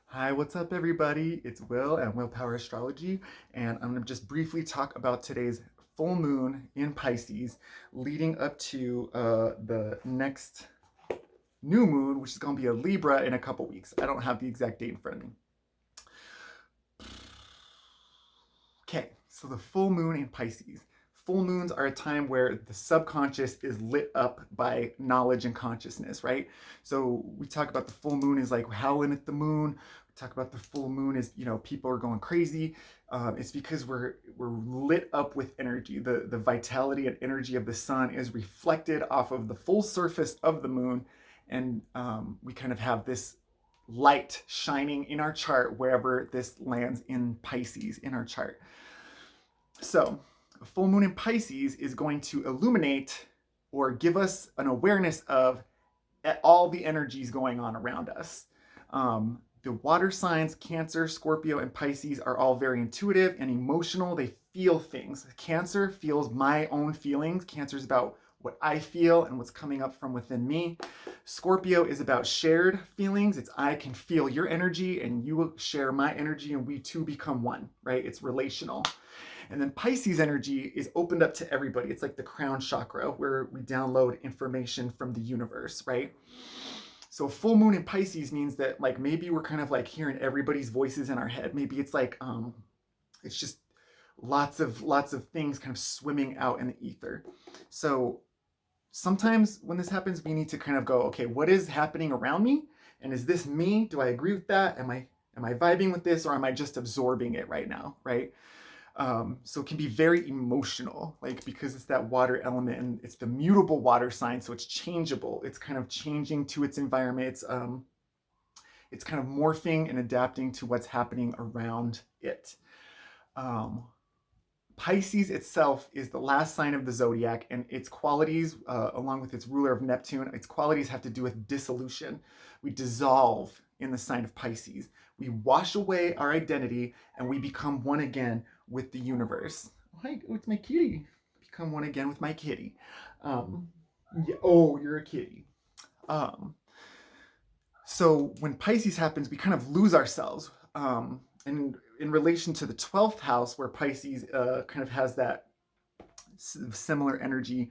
Hi, what's up, everybody? It's Will and Willpower Astrology, and I'm going to just briefly talk about today's full moon in Pisces leading up to the next new moon, which is going to be a Libra in a couple weeks. I don't have the exact date in front of me. Okay, so the full moon in Pisces. Full moons are a time where the subconscious is lit up by knowledge and consciousness, right? So we talk about the full moon is like howling at the moon. We talk about the full moon is, people are going crazy. It's because we're lit up with energy. The vitality and energy of the sun is reflected off of the full surface of the moon, and we kind of have this light shining in our chart wherever this lands in Pisces in our chart. So, a full moon in Pisces is going to illuminate or give us an awareness of all the energies going on around us. The water signs, Cancer, Scorpio, and Pisces, are all very intuitive and emotional. They feel things. Cancer feels my own feelings. Cancer is about what I feel and what's coming up from within me. Scorpio is about shared feelings. It's I can feel your energy and you share my energy and we two become one, right? It's relational. And then Pisces energy is opened up to everybody. It's like the crown chakra where we download information from the universe, right? So full moon in Pisces means that like maybe we're kind of like hearing everybody's voices in our head. Maybe it's like it's just lots of things kind of swimming out in the ether. So sometimes when this happens, we need to kind of go, okay, what is happening around me? And is this me? Do I agree with that? Am I vibing with this, or am I just absorbing it right now? Right? So it can be very emotional, like because it's that water element and it's the mutable water sign, so it's changeable. It's kind of changing to its environment. It's kind of morphing and adapting to what's happening around it. Um, Pisces itself is the last sign of the zodiac, and its qualities, along with its ruler of Neptune, its qualities have to do with dissolution. We dissolve in the sign of Pisces. We wash away our identity and we become one again with the universe. Hi, with my kitty. Become one again with my kitty. Um, yeah, oh, you're a kitty. Um, so when Pisces happens, we kind of lose ourselves. And in relation to the 12th house, where Pisces kind of has that similar energy,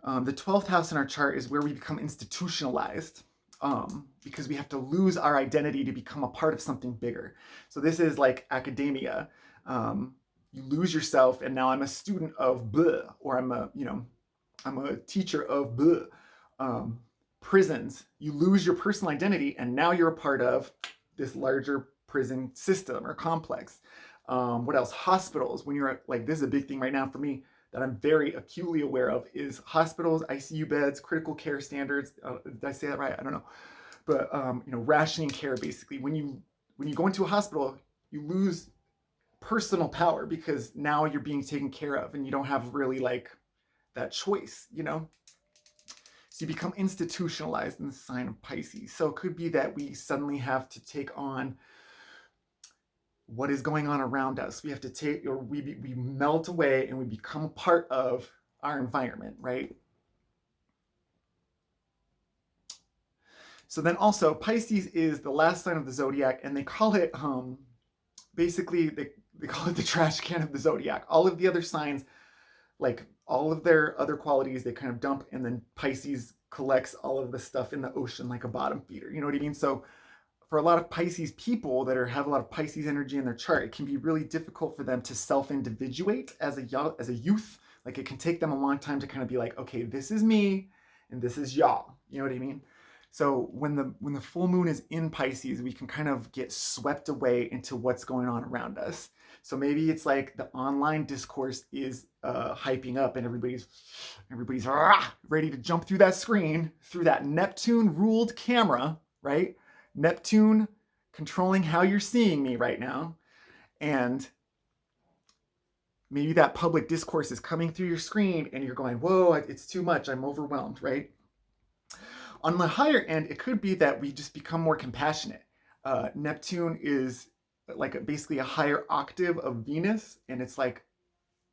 the 12th house in our chart is where we become institutionalized, because we have to lose our identity to become a part of something bigger. So this is like academia. You lose yourself, and now I'm a student of blah, or I'm a teacher of blah. Um, Prisons, you lose your personal identity, and now you're a part of this larger prison system or complex. What else? Hospitals. When you're like, this is a big thing right now for me that I'm very acutely aware of is hospitals, ICU beds, critical care standards. Did I say that right? I don't know, but rationing care. Basically, when you go into a hospital, you lose personal power because now you're being taken care of, and you don't have really like that choice. So you become institutionalized in the sign of Pisces. So it could be that we suddenly have to take on what is going on around us. We have to take, or we melt away and we become a part of our environment, right? So then also Pisces is the last sign of the zodiac, and they call it basically they call it the trash can of the zodiac. All of the other signs, like all of their other qualities, they kind of dump, and then Pisces collects all of the stuff in the ocean like a bottom feeder. You know what I mean? So for a lot of Pisces people that have a lot of Pisces energy in their chart, it can be really difficult for them to self-individuate as a youth. Like it can take them a long time to kind of be like, okay, this is me and this is y'all. You know what I mean? So when the full moon is in Pisces, we can kind of get swept away into what's going on around us. So maybe it's like the online discourse is hyping up, and everybody's ready to jump through that screen, through that Neptune ruled camera, right? Neptune controlling how you're seeing me right now. And maybe that public discourse is coming through your screen and you're going, whoa, it's too much. I'm overwhelmed, right? On the higher end, it could be that we just become more compassionate. Neptune is like basically a higher octave of Venus, and it's like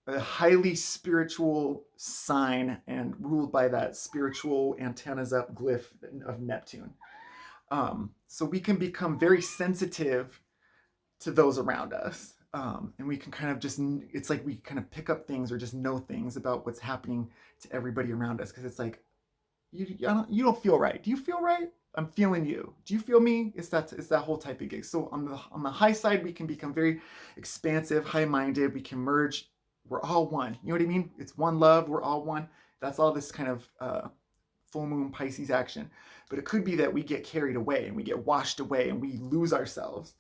a highly spiritual sign and ruled by that spiritual antennas up glyph of Neptune. So we can become very sensitive to those around us. And we can kind of just, it's like we kind of pick up things or just know things about what's happening to everybody around us. Because it's like, you don't feel right. Do you feel right? I'm feeling you. Do you feel me? It's that whole type of gig. So on the high side, we can become very expansive, high-minded. We can merge. We're all one. You know what I mean? It's one love. We're all one. That's all this kind of full moon Pisces action. But it could be that we get carried away and we get washed away and we lose ourselves.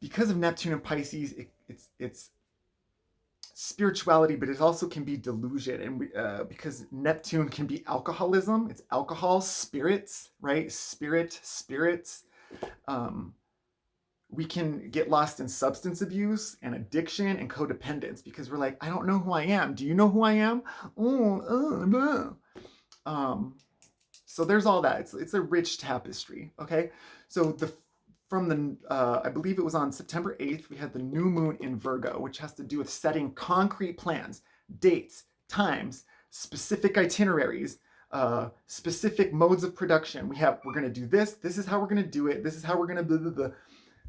Because of Neptune and Pisces, it's spirituality, but it also can be delusion. And because Neptune can be alcoholism, it's alcohol, spirits, right? Spirits. We can get lost in substance abuse and addiction and codependence because we're like, I don't know who I am. Do you know who I am? So there's all that. It's a rich tapestry. Okay, so I believe it was on September 8th, we had the new moon in Virgo, which has to do with setting concrete plans, dates, times, specific itineraries, specific modes of production. We're going to do this. This is how we're going to do it. This is how we're going to blah, blah, blah.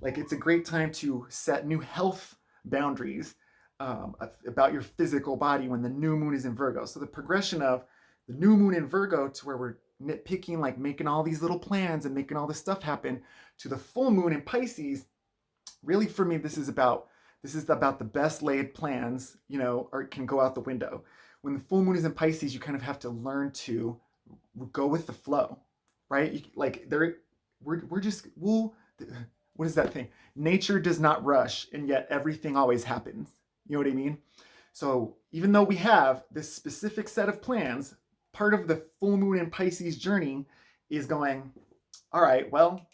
Like, it's a great time to set new health boundaries about your physical body when the new moon is in Virgo. So the progression of the new moon in Virgo to where we're nitpicking, like making all these little plans and making all this stuff happen, to the full moon in Pisces, really for me, this is about the best laid plans, or it can go out the window. When the full moon is in Pisces, you kind of have to learn to go with the flow, right? What is that thing? Nature does not rush, and yet everything always happens. You know what I mean? So even though we have this specific set of plans, part of the full moon in Pisces journey is going, all right, well,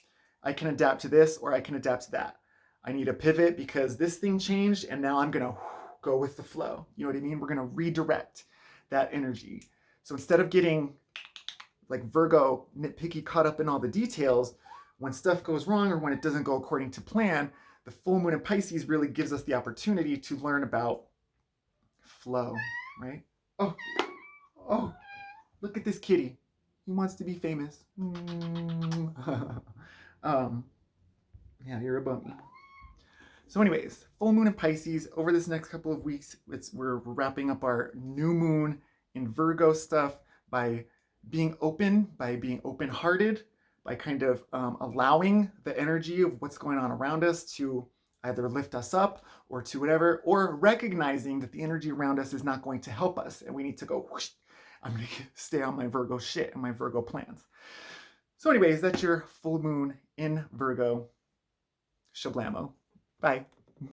I can adapt to this or I can adapt to that. I need a pivot because this thing changed and now I'm going to go with the flow. You know what I mean? We're going to redirect that energy. So instead of getting like Virgo, nitpicky, caught up in all the details, when stuff goes wrong or when it doesn't go according to plan, the full moon in Pisces really gives us the opportunity to learn about flow, right? Oh, look at this kitty. He wants to be famous. Yeah, you're a bummy. So anyways, full moon in Pisces. Over this next couple of weeks, we're wrapping up our new moon in Virgo stuff by being open-hearted, by kind of allowing the energy of what's going on around us to either lift us up or to whatever, or recognizing that the energy around us is not going to help us and we need to go, whoosh, I'm going to stay on my Virgo shit and my Virgo plans. So anyways, that's your full moon in Virgo. Shablamo. Bye.